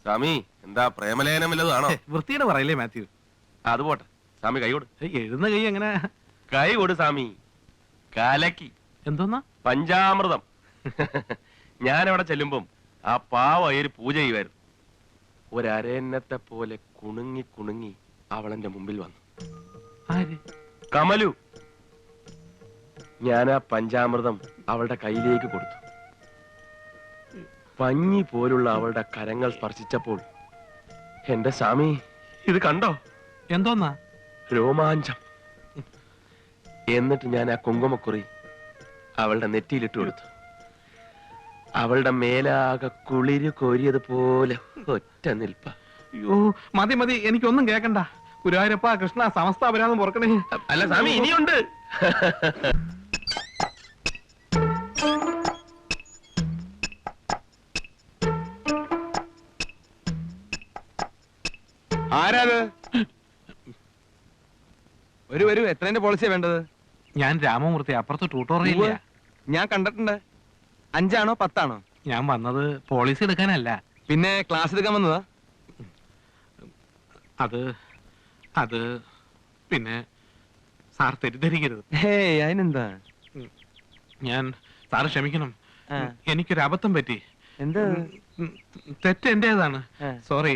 സ്വാമി എന്താ പ്രേമലേഖനം വല്ലതാണോ? വൃത്തിയുടെ പറയില്ലേ മാത്യു? അത് പോട്ടെ, സ്വാമി കൈ കൊടു. എഴുന്ന കൈ എങ്ങനെ? കൈ കൊടു സ്വാമി. കലക്കി. എന്തോന്നാ? പഞ്ചാമൃതം. ഞാൻ അവിടെ ചെല്ലുമ്പം ആ പാവയൊരു പൂജ ചെയ്യുമായിരുന്നു. ഒരരന്നത്തെ പോലെ കുണുങ്ങി കുണുങ്ങി അവളെന്റെ മുമ്പിൽ വന്നു. ആര്? കമലു. ഞാൻ ആ പഞ്ചാമൃതം അവളുടെ കയ്യിലേക്ക് കൊടുത്തു. പഞ്ഞി പോലുള്ള അവളുടെ കരങ്ങൾ സ്പർശിച്ചപ്പോൾ എന്റെ സ്വാമി ഇത് കണ്ടോ? എന്തോന്നാ? രോമാഞ്ചം. എന്നിട്ട് ഞാൻ ആ കുങ്കുമക്കുറി അവളുടെ നെറ്റിയിലിട്ട് കൊടുത്തു. അവളുടെ മേലാകെ കുളിര് കോരിയതുപോലെ ഒറ്റ നിൽപ്പ. അയ്യോ മതി മതി, എനിക്കൊന്നും കേക്കണ്ട. ഗുരുവായൂരപ്പ കൃഷ്ണ സമസ്ത അപരാധം പൊറുക്കണേ. അല്ല സ്വാമി, ഇനിയുണ്ട്. ആരാത്? വരൂ, എത്രേന്റെ പോളിസിയാ വേണ്ടത്? ഞാൻ രാമമൂർത്തി, അപ്പുറത്ത് ട്യൂട്ടോറിയൽ. ഞാൻ കണ്ടിട്ടുണ്ട്. 5 ആണോ 10 ആണോ? ഞാൻ വന്നത് പോളിസി എടുക്കാനല്ല. പിന്നെ ക്ലാസ് എടുക്കാൻ വന്നതാ? അത് പിന്നെ സാർ തെറ്റിദ്ധരിക്കരുത്. ഹേയ്, അതിനെന്താ? സാറ് ക്ഷമിക്കണം, എനിക്കൊരു അബദ്ധം പറ്റി. എന്താ? തെറ്റ് എന്റേതാണ്. സോറി.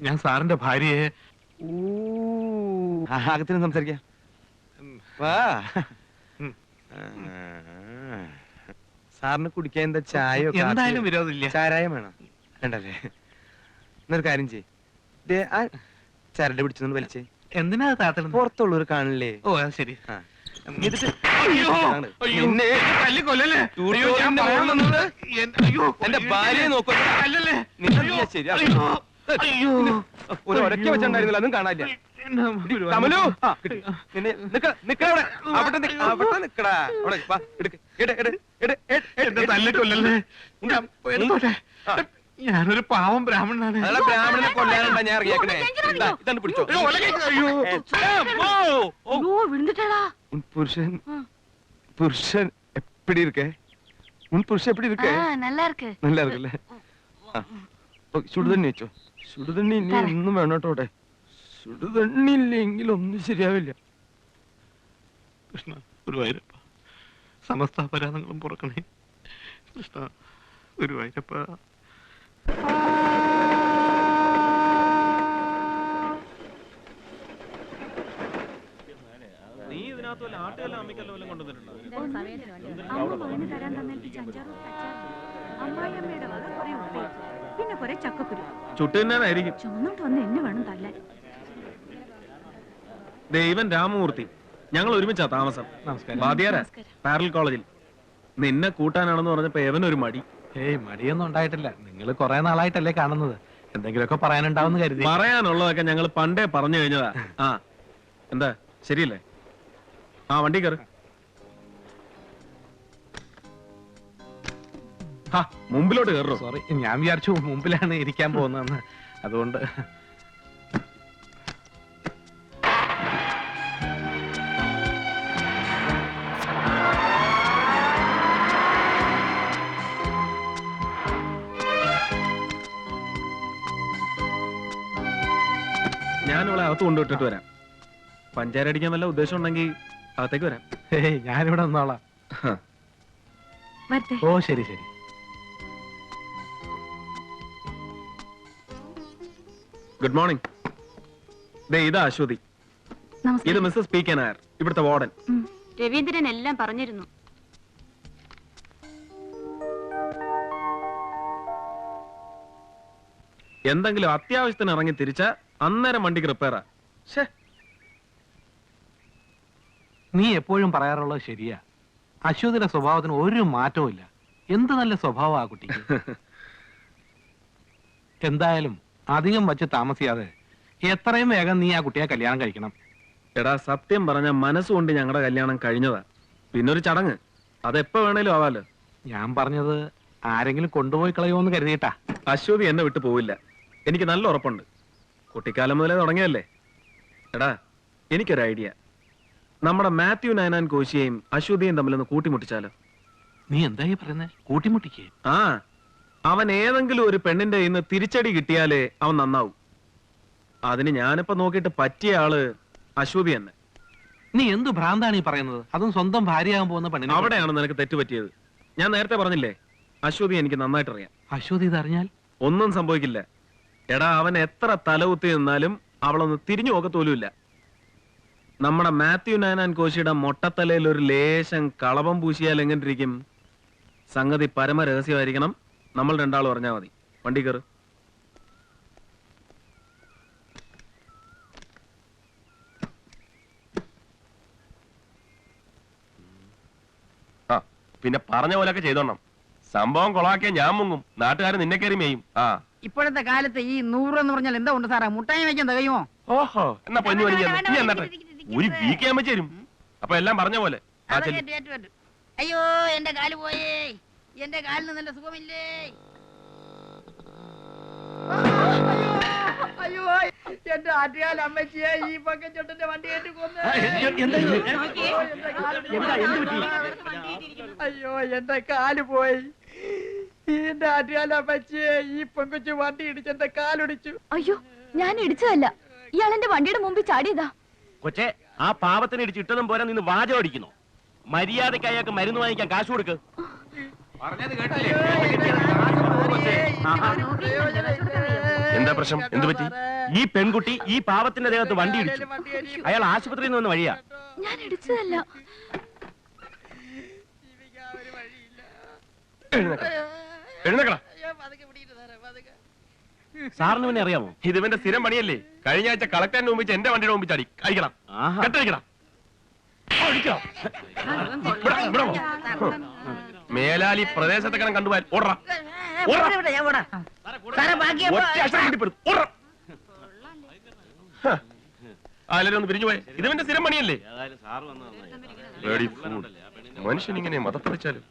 ഞാൻ സാറിന്റെ ഭാര്യയെ അകത്തിന് സംസാരിക്കാം. വാ. സാറിന് കുടിക്കാൻ എന്താ? ചായയോ? എന്തായാലും വിരോധമില്ല. ചാരായം വേണം? വേണ്ടല്ലേ? എന്നൊരു കാര്യം ചെയ്യേ, ആ ചരട് പിടിച്ചൊന്ന് വലിച്ചേ. എന്തിനാ താത്തൽ? പുറത്തുള്ളവർ കാണില്ലേ? ഓ അത് ശരി. എന്നിട്ട് എന്റെ ഭാര്യയെ നോക്കൂ. ഒരു ഒരക്കെ വെച്ചിട്ടുണ്ടായിരുന്നില്ല, അതും കാണാനില്ല. കമലു, ഞാനൊരു പാവം ബ്രാഹ്മണനാണ്. ബ്രാഹ്മണനെ കൊല്ലാനുണ്ടാ ഞാൻ ഇറങ്ങിയേക്കണേ. ഇതാണ് പിടിച്ചോ. புருஷன் புருஷன் எப்படி இருக்க? உன் புருஷன் எப்படி இருக்க? நல்லா இருக்கு. நல்லா இருக்குல்ல? ചുടുതണ്ണി വെച്ചോ. ചുടുതണ്ണി ഇനി ഒന്നും വേണോട്ടോടെ. ചുടുതണ്ണി ഇല്ലെങ്കിൽ ഒന്നും ശരിയാവില്ല. കൃഷ്ണ ഗുരുവായൂരപ്പ, സമസ്ത അപരാധങ്ങളും പുറക്കണേ. കൃഷ്ണ ഗുരുവായൂരപ്പ. ദൈവൻ രാമമൂർത്തി, ഞങ്ങൾ ഒരുമിച്ചാ താമസം. ബാദിയാര പാരൽ കോളേജിൽ. നിന്നെ കൂട്ടാനാണെന്ന് പറഞ്ഞപ്പോ എവനൊരു മടി. ഏയ് മടിയൊന്നും ഉണ്ടായിട്ടില്ല. നിങ്ങൾ കുറെ നാളായിട്ടല്ലേ കാണുന്നത്. എന്തെങ്കിലുമൊക്കെ പറയാനുണ്ടാവുന്ന കരുതി. പറയാനുള്ളതൊക്കെ ഞങ്ങൾ പണ്ടേ പറഞ്ഞു കഴിഞ്ഞതാ. ആ എന്താ ശരിയല്ലേ? ആ വണ്ടി കയറി. മുമ്പിലോട്ട് കയറോ? സോറി, ഞാൻ വിചാരിച്ചു മുമ്പിലാണ് ഇരിക്കാൻ പോകുന്നതെന്ന്. അതുകൊണ്ട് ഞാനിവളെ അകത്ത് കൊണ്ടുവിട്ടിട്ട് വരാം. പഞ്ചാര അടിക്കാൻ വല്ല ഉദ്ദേശം ഉണ്ടെങ്കിൽ അകത്തേക്ക് വരാം. ഞാനിവിടെ നിന്നോളാം. ഓ ശരി ശരി. Good morning. ഇതാ അശ്വതി. ഇത് മിസ്സസ് പി കെ നായർ, ഇവിടുത്തെ വാർഡൻ. രവീന്ദ്രൻ എല്ലാം പറഞ്ഞിരുന്നു. എന്തെങ്കിലും അത്യാവശ്യത്തിന് ഇറങ്ങി തിരിച്ച അന്നേരം വണ്ടിക്ക് റിപ്പയറാ. നീ എപ്പോഴും പറയാറുള്ളത് ശരിയാ. അശ്വതിയുടെ സ്വഭാവത്തിന് ഒരു മാറ്റവും ഇല്ല. എന്ത് നല്ല സ്വഭാവം ആ കുട്ടിക്ക്. എന്തായാലും അധികം വച്ച് താമസിയാതെ എത്രയും വേഗം നീ ആ കുട്ടിയെ കല്യാണം കഴിക്കണം. എടാ സത്യം പറഞ്ഞ മനസ്സുകൊണ്ട് ഞങ്ങളുടെ കല്യാണം കഴിഞ്ഞതാ. പിന്നൊരു ചടങ്ങ്, അതെപ്പോ വേണേലും ആവാലോ. ഞാൻ പറഞ്ഞത് ആരെങ്കിലും കൊണ്ടുപോയി കളയുമോന്ന് കരുതിയിട്ടാ. അശ്വതി എന്നെ വിട്ടു പോവില്ല, എനിക്ക് നല്ല ഉറപ്പുണ്ട്. കുട്ടിക്കാലം മുതലേ തുടങ്ങിയല്ലേ. എടാ എനിക്കൊരു ഐഡിയ. നമ്മുടെ മാത്യു നയനാൻ കോശിയെയും അശ്വതിയെയും തമ്മിലൊന്ന് കൂട്ടിമുട്ടിച്ചാലോ? നീ എന്തായി പറയുന്നേ? കൂട്ടിമുട്ടിക്കേ? ആ അവൻ ഏതെങ്കിലും ഒരു പെണ്ണിന്റെ ഇന്ന് തിരിച്ചടി കിട്ടിയാലേ അവൻ നന്നാവും. അതിന് ഞാനിപ്പോ നോക്കിയിട്ട് പറ്റിയ ആള് അശ്വതി തന്നെ. നീ എന്ത് ഭ്രാന്താണ് ഈ പറയുന്നത്? അതും സ്വന്തം ഭാര്യയാകാൻ പോകുന്ന പെണ്ണിനെ. അവിടെയാണ് നിനക്ക് തെറ്റുപറ്റിയത്. ഞാൻ നേരത്തെ പറഞ്ഞില്ലേ, അശ്വതി എനിക്ക് നന്നായിട്ട് അറിയാം. അശ്വതി ഇതറിഞ്ഞാൽ ഒന്നും സംഭവിക്കില്ല. എടാ, അവൻ എത്ര തലകുത്തി നിന്നാലും അവളൊന്ന് തിരിഞ്ഞു നോക്കത്തോലുമില്ല. നമ്മുടെ മാത്യു നാനാൻ കോശിയുടെ മൊട്ടത്തലയിൽ ഒരു ലേശം കളവം പൂശിയാൽ എങ്ങനെ ഇരിക്കും? സംഗതി പരമ രഹസ്യമായിരിക്കണം. നമ്മൾ രണ്ടാളും പറഞ്ഞാൽ മതി. വണ്ടി കയറ്. ആ പിന്നെ പറഞ്ഞ പോലൊക്കെ ചെയ്തോണം. സംഭവം കൊളാക്കിയ ഞാൻ മുങ്ങും, നാട്ടുകാർ നിന്നെ കയറി മേയും. ആ ഇപ്പോഴത്തെ കാലത്ത് ഈ 100 എന്ന് പറഞ്ഞാൽ എന്താ ഉണ്ട് സാറേ? മുട്ടായി വയ്ക്കാൻ തികയുമോ? ഓഹോ, എന്നാ പൊന്നു പണി നീ എന്നിട്ട് ഒരു വീക്കാൻ വെച്ച് തരും. അപ്പൊ എല്ലാം പറഞ്ഞ പോലെ. ആ ചെല്ലു. അയ്യോ എന്റെ കാല് പോയേ, എന്റെ കാലിന് നല്ല സുഖമില്ലേ. അയ്യോ എന്റെ ആറ്റുകാല അമ്മച്ചിയെ ഈ പക്കച്ചോട്ടന്റെ വണ്ടി കയറ്റി കൊന്ന്. അയ്യോ എന്റെ കാല് പോയി. എന്റെ ആറ്റുകാല അമ്മച്ചിയെ ഈ പെങ്കൊച്ചു വണ്ടി ഇടിച്ച് എന്റെ കാലൊടിച്ചു. അയ്യോ, ഞാൻ ഇടിച്ചതല്ല, ഇയാൾ എന്റെ വണ്ടിയുടെ മുമ്പിൽ ചാടിയതാ. കൊച്ചെ, ആ പാവത്തിന് ഇടിച്ച് ഇട്ടതും പോരാ നിന്ന് വാചകം അടിക്കുന്നു. മര്യാദക്ക് അയാൾക്ക് മരുന്ന് വാങ്ങിക്കാൻ കാശ് കൊടുക്ക്. എന്താ പ്രശ്നം? എന്ത് പറ്റി? ഈ പെൺകുട്ടി ഈ പാവത്തിന്റെ ദേഹത്ത് വണ്ടി ഇടിച്ചു. അയാൾ ആശുപത്രിയിൽ നിന്ന് വന്ന വഴിയാ. ഞാൻ ഇടിച്ചതല്ല. എഴുന്നേക്കടാ. സാറിന് പിന്നെ അറിയാമോ? ഇത് ഇവന്റെ സ്ഥിരം പണിയല്ലേ. കഴിഞ്ഞ ആഴ്ച കളക്ടറിന്റെ മുമ്പിൽ എന്റെ വണ്ടിയുടെ മുമ്പിൽ ചാടി. അടിക്കണം, ആഹാ. കെട്ടടിക്കണം. മേലാലി പ്രദേശത്തെ കണം കണ്ടുപോയാൽ ഓടറാ. എല്ലാരും ഒന്ന് പിരിഞ്ഞു പോയെ. ഇതിവന്റെ സ്ഥിരം പണിയല്ലേ. മനുഷ്യൻ ഇങ്ങനെ മതപ്പറിച്ചാലും.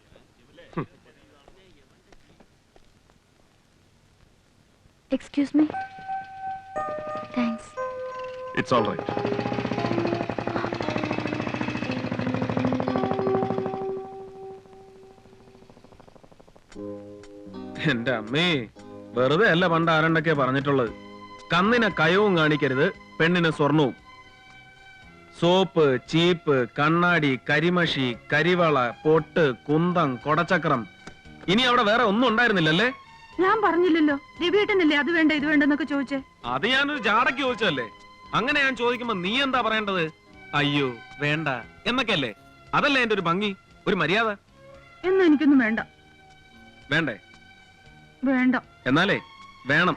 Excuse me. Thanks. It's all right. എന്റെ അമ്മേ, വെറുതെ അല്ല പണ്ട് ആരണ്ടൊക്കെയാ പറഞ്ഞിട്ടുള്ളത്. കന്നിനെ കയവും കാണിക്കരുത്, പെണ്ണിന് സ്വർണവും. സോപ്പ്, ചീപ്പ്, കണ്ണാടി, കരിമഷി, കരിവള, പൊട്ട്, കുന്തം, കൊടച്ചക്രം. ഇനി അവിടെ വേറെ ഒന്നും ഉണ്ടായിരുന്നില്ലല്ലേ? ഞാൻ പറഞ്ഞില്ലല്ലോ, രവിയേട്ടനല്ലേ അത് വേണ്ട ഇത് വേണ്ടെന്നൊക്കെ ചോദിച്ചേ. അത് ഞാനൊരു ജാടയ്ക്ക് ചോദിച്ചല്ലേ. അങ്ങനെ ഞാൻ ചോദിക്കുമ്പോ നീ എന്താ പറയേണ്ടത്? അയ്യോ വേണ്ട എന്നൊക്കെയല്ലേ. അതല്ലേ എന്റെ ഒരു ഭംഗി, ഒരു മര്യാദ. എന്നാ എനിക്കൊന്നും വേണ്ട. വേണ്ടേ? വേണ്ട. എന്നാലേ വേണം.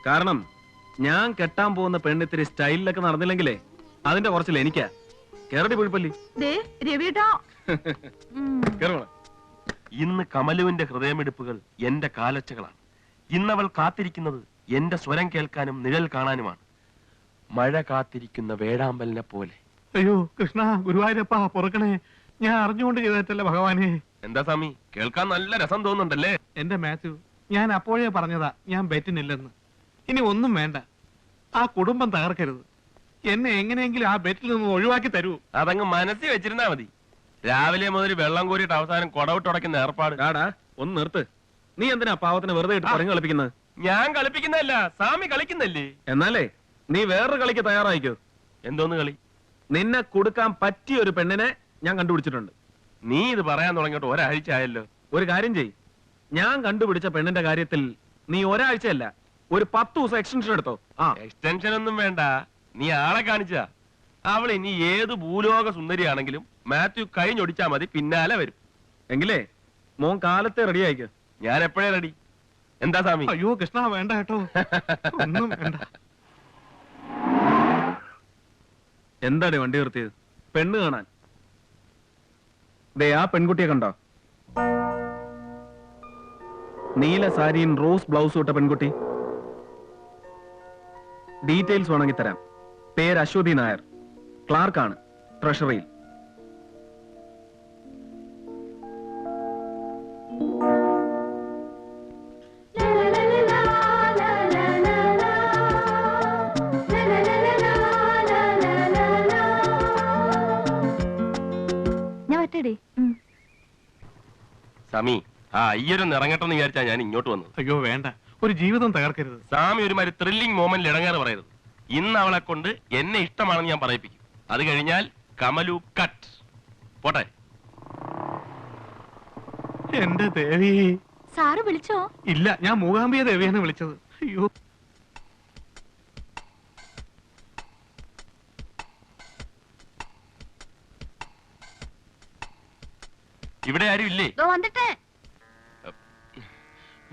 കാരണം ഞാൻ കെട്ടാൻ പോകുന്ന പെണ്ണിത്തിരി സ്റ്റൈലിലൊക്കെ നടന്നില്ലെങ്കിലേ അതിന്റെ കുറച്ചില്ല എനിക്കാ. കേരളി പുഴുപ്പല്ലി. ദേ രവിയേട്ടാ. കേരള. ഇന്ന് കമലുവിന്റെ ഹൃദയമിടിപ്പുകൾ എന്റെ കാലൊച്ചകളാണ്. ഇന്നവൾ കാത്തിരിക്കുന്നത് എന്റെ സ്വരം കേൾക്കാനും നിഴൽ കാണാനുമാണ്. മഴ കാത്തിരിക്കുന്ന വേഴാമ്പലിനെ പോലെ. അയ്യോ കൃഷ്ണ, ഗുരുവായൂരപ്പ പൊറുക്കണേ. ഞാൻ അറിഞ്ഞുകൊണ്ട് ചെയ്തിട്ടല്ല ഭഗവാനെ. എന്താ സ്വാമി, കേൾക്കാൻ നല്ല രസം തോന്നുന്നുണ്ടല്ലേ? എന്റെ മാത്യു, ഞാൻ അപ്പോഴേ പറഞ്ഞതാ ഞാൻ ബെറ്റിനില്ലെന്ന്. ഇനി ഒന്നും വേണ്ട. ആ കുടുംബം തകർക്കരുത്. എന്നെ എങ്ങനെയെങ്കിലും ആ ബെറ്റിൽ നിന്ന് ഒഴിവാക്കി തരൂ. അതങ്ങ് മനസ്സിൽ വെച്ചിരുന്നാ മതി. രാവിലെ മുതൽ വെള്ളം കോരിയിട്ട് അവസാനം കൊടവിട്ടുടയ്ക്കുന്ന ഏർപ്പാട്. കാടാ ഒന്ന് നിർത്ത്. നീ എന്തിനാ പാവത്തിന് വെറുതെ ഇട്ട് പറഞ്ഞു കളിപ്പിക്കുന്നത്? ഞാൻ കളിപ്പിക്കുന്നതല്ല, സ്വാമി കളിക്കുന്നല്ലേ. എന്നാലേ നീ വേറൊരു കളിക്ക് തയ്യാറായിക്കോ. എന്തോന്ന് കളി? നിന്നെ കൊടുക്കാൻ പറ്റിയ ഒരു പെണ്ണിനെ ഞാൻ കണ്ടുപിടിച്ചിട്ടുണ്ട്. നീ ഇത് പറയാൻ തുടങ്ങിയിട്ട് ഒരാഴ്ച ആയല്ലോ. ഒരു കാര്യം ചെയ്, ഞാൻ കണ്ടുപിടിച്ച പെണ്ണിന്റെ കാര്യത്തിൽ നീ ഒരാഴ്ചയല്ല ഒരു 10 ദിവസം എക്സ്റ്റൻഷൻ എടുത്തോ. എക്സ്റ്റൻഷൻ ഒന്നും വേണ്ട, നീ ആളെ കാണിച്ചാ. അവൾ ഇനി ഏത് ഭൂലോക സുന്ദരിയാണെങ്കിലും മാത്യു കഴിഞ്ഞൊടിച്ചാ മതി, പിന്നാലെ വരും. എങ്കിലേ മോൻ കാലത്തെ റെഡി ആയിക്കോ. ഞാൻ എപ്പോഴേ റെഡി. എന്താ സ്വാമി? അയ്യോ കൃഷ്ണ വേണ്ട കേട്ടോ, ഒന്നും വേണ്ട. എന്താണ് വണ്ടി നിർത്തിയത്? പെണ്ണ് കാണാൻ. ദേ ആ പെൺകുട്ടിയെ കണ്ടോ? നീല സാരിയും റോസ് ബ്ലൗസ് ഇട്ട പെൺകുട്ടി. ഡീറ്റെയിൽസ് വേണമെങ്കിൽ തരാം. പേര് അശ്വതി നായർ, ക്ലാർക്കാണ് ട്രഷറിയിൽ. ഞാൻ ഒറ്റടി. സ്വാമി, ആ ഈയൊരു ഇറങ്ങട്ടെന്ന് വിചാരിച്ചാ ഞാൻ ഇങ്ങോട്ട് വന്നത്. അയ്യോ വേണ്ട, ഒരു ജീവിതം തകർക്കരുത്. സ്വാമി ഒരുമാതിരി ത്രില്ലിംഗ് മൊമെന്റിൽ ഇടങ്ങാറ് പറയരുത്. ഇന്ന് അവളെ കൊണ്ട് എന്നെ ഇഷ്ടമാണെന്ന് ഞാൻ പറയിപ്പിക്കും. അത് കഴിഞ്ഞാൽ കമലു കട്ട്. പോട്ടെ. എന്റെ ദേവി. സാറ് വിളിച്ചോ? ഇല്ല, ഞാൻ മൂകാംബിക ദേവിയാണ് വിളിച്ചത്. അയ്യോ, ഇവിടെ ആരും ഇല്ലേ? വന്നിട്ടേ.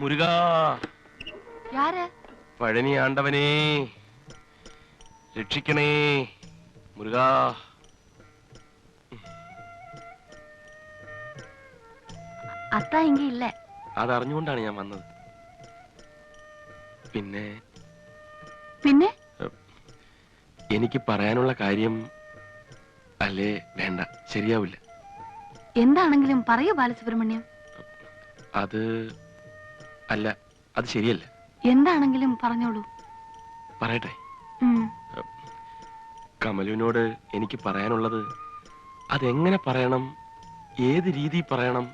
മുരുകാ, யாரு? പഴനി ആണ്ടവനേ, രക്ഷിക്കണേ മുരുകാ. அத்தா இங்க இல்ல. അതറിഞ്ഞുകൊണ്ടാണ് ഞാൻ വന്നത്. പിന്നെ പിന്നെ എനിക്ക് പറയാനുള്ള കാര്യം അല്ലേ വേണ്ട, ശരിയാവില്ല. എന്താണെങ്കിലും പറയൂ ബാലസുബ്രഹ്മണ്യം. അത് അല്ല, അത് ശരിയല്ല. എന്താണെങ്കിലും പറഞ്ഞോളൂ. പറയട്ടെ. ഉം. കമലുവിനോട് എനിക്ക് പറയാനുള്ളത് അതെങ്ങനെ പറയണം, ഏത് രീതി പറയണം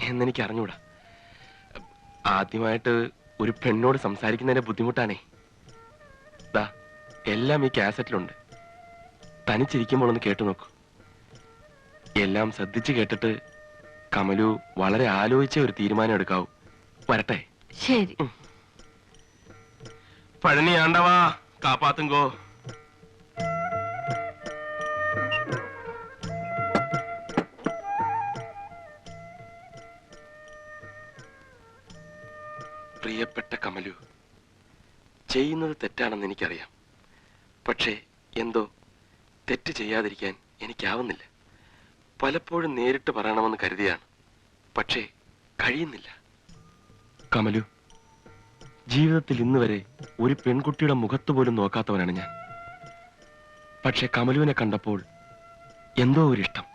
എന്നെനിക്ക് അറിഞ്ഞൂടാ. ആദ്യമായിട്ട് ഒരു പെണ്ണോട് സംസാരിക്കുന്നതിന്റെ ബുദ്ധിമുട്ടാണേ. ദാ എല്ലാം ഈ കാസറ്റിലുണ്ട്. തനിച്ചിരിക്കുമ്പോൾ ഒന്ന് കേട്ടു നോക്കൂ. എല്ലാം ശ്രദ്ധിച്ചു കേട്ടിട്ട് കമലു വളരെ ആലോചിച്ച ഒരു തീരുമാനം എടുക്കാവൂ. വരട്ടെ. ശരി. പഴനി ആണ്ടവാ കാപ്പാത്തുങ്കോ. പ്രിയപ്പെട്ട കമലു, ചെയ്യുന്നത് തെറ്റാണെന്ന് എനിക്കറിയാം. പക്ഷേ എന്തോ തെറ്റ് ചെയ്യാതിരിക്കാൻ എനിക്കാവുന്നില്ല. പലപ്പോഴും നേരിട്ട് പറയണമെന്ന് കരുതിയാണ്, പക്ഷേ കഴിയുന്നില്ല. കമലു, ജീവിതത്തിൽ ഇന്ന് വരെ ഒരു പെൺകുട്ടിയുടെ മുഖത്ത് പോലും നോക്കാത്തവനാണ് ഞാൻ. പക്ഷെ കമലുവിനെ കണ്ടപ്പോൾ എന്തോ ഒരിഷ്ടം.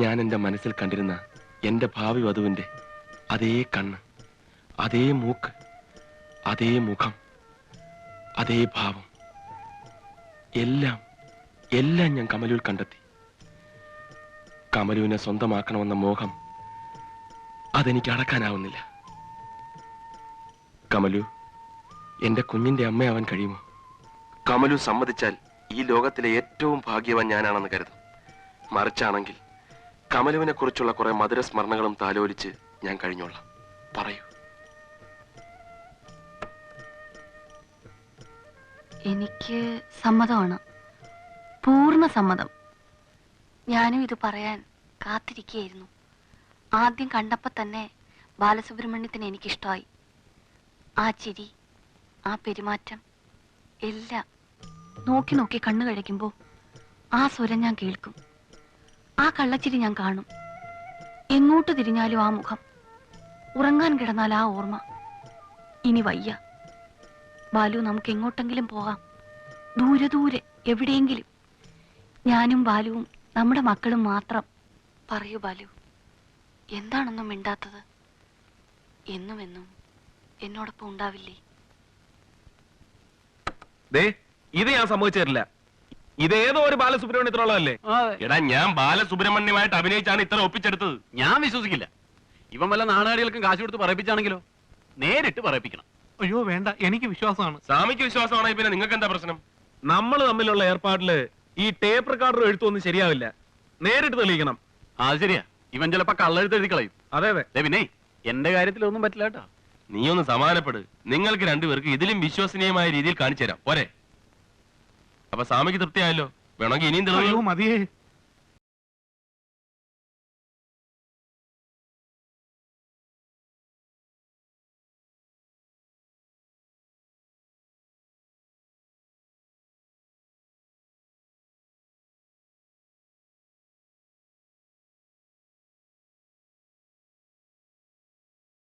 ഞാൻ എൻ്റെ മനസ്സിൽ കണ്ടിരുന്ന എൻ്റെ ഭാവി വധുവിൻ്റെ അതേ കണ്ണ്, അതേ മൂക്ക്, അതേ മുഖം, അതേ ഭാവം, എല്ലാം എല്ലാം ഞാൻ കമലുവിൽ കണ്ടെത്തി. കമലുവിനെ സ്വന്തമാക്കണമെന്ന മോഹം അതെനിക്ക് അടക്കാനാവുന്നില്ല. കമലു, എന്റെ കുഞ്ഞിന്റെ അമ്മയാവാൻ കഴിയുമോ? കമലു സമ്മതിച്ചാൽ ഈ ലോകത്തിലെ ഏറ്റവും ഭാഗ്യവാൻ ഞാനാണെന്ന് കരുതും. മറിച്ചാണെങ്കിൽ കമലുവിനെ കുറിച്ചുള്ള കുറെ മധുര സ്മരണകളും താലോലിച്ച് ഞാൻ കഴിഞ്ഞോളാം. പറയൂ. എനിക്ക് സമ്മതമാണ്, പൂർണ്ണ സമ്മതം. ഞാനും ഇത് പറയാൻ കാത്തിരിക്കുകയായിരുന്നു. ആദ്യം കണ്ടപ്പോ തന്നെ ബാലസുബ്രഹ്മണ്യത്തിന് എനിക്കിഷ്ടമായി. ആ ചിരി, ആ പെരുമാറ്റം, എല്ലാം നോക്കി നോക്കി കണ്ണു കഴിക്കുമ്പോൾ ആ സ്വരം ഞാൻ കേൾക്കും, ആ കള്ളച്ചിരി ഞാൻ കാണും. എങ്ങോട്ട് തിരിഞ്ഞാലും ആ മുഖം, ഉറങ്ങാൻ കിടന്നാൽ ആ ഓർമ്മ. ഇനി വയ്യ ബാലു, നമുക്ക് എങ്ങോട്ടെങ്കിലും പോകാം, ദൂരെ ദൂരെ എവിടെയെങ്കിലും. ഞാനും ബാലുവും നമ്മുടെ മക്കളും മാത്രം. പറയൂ ബാലു, എന്താണെന്നും മിണ്ടാത്തത്? എന്നും എന്നും എന്നോടൊപ്പം ഉണ്ടാവില്ലേ? ഇത് ഞാൻ സമ്മതിച്ചു തരില്ല. ഇതേതോ ഒരു ബാലസുബ്രഹ്മണ്യത്തിനുള്ളതല്ലേ? എടാ, ഞാൻ ബാലസുബ്രഹ്മണ്യമായിട്ട് അഭിനയിച്ചാണ് ഇത്ര ഒപ്പിച്ചെടുത്തത്. ഞാൻ വിശ്വസിക്കില്ല. ഇവൻ വല്ല നാടുകാരികൾക്കും കാശ് കൊടുത്ത് പറയിപ്പിച്ചാണെങ്കിലോ? നേരിട്ട് പറയിപ്പിക്കണം. അയ്യോ വേണ്ട, എനിക്ക് വിശ്വാസമാണ്. സ്വാമിക്ക് വിശ്വാസമാണെങ്കിൽ പിന്നെ നിങ്ങൾക്ക് എന്താ പ്രശ്നം? നമ്മൾ തമ്മിലുള്ള ഏർപ്പാടില് ഈ ടേപ്പ് റെക്കോർഡർ എഴുത്തൊന്നും ശരിയാവില്ല. നേരിട്ട് തെളിയിക്കണം. അത് ശരിയാ, ഇവൻ ചിലപ്പോ കള്ളെഴുത്ത് എഴുതി കളയും. അതെ അതെ. പിന്നെ എന്റെ കാര്യത്തിലൊന്നും പറ്റില്ല കേട്ടോ. നീ ഒന്ന് സമാധാനപ്പെട്. നിങ്ങൾക്ക് രണ്ടുപേർക്ക് ഇതിലും വിശ്വസനീയമായ രീതിയിൽ കാണിച്ചു തരാം. പോരെ? അപ്പൊ സ്വാമിക്ക് തൃപ്തിയായല്ലോ. വേണമെങ്കിൽ ഇനിയും അയ്യോ തെളിവ്. മതിയേ.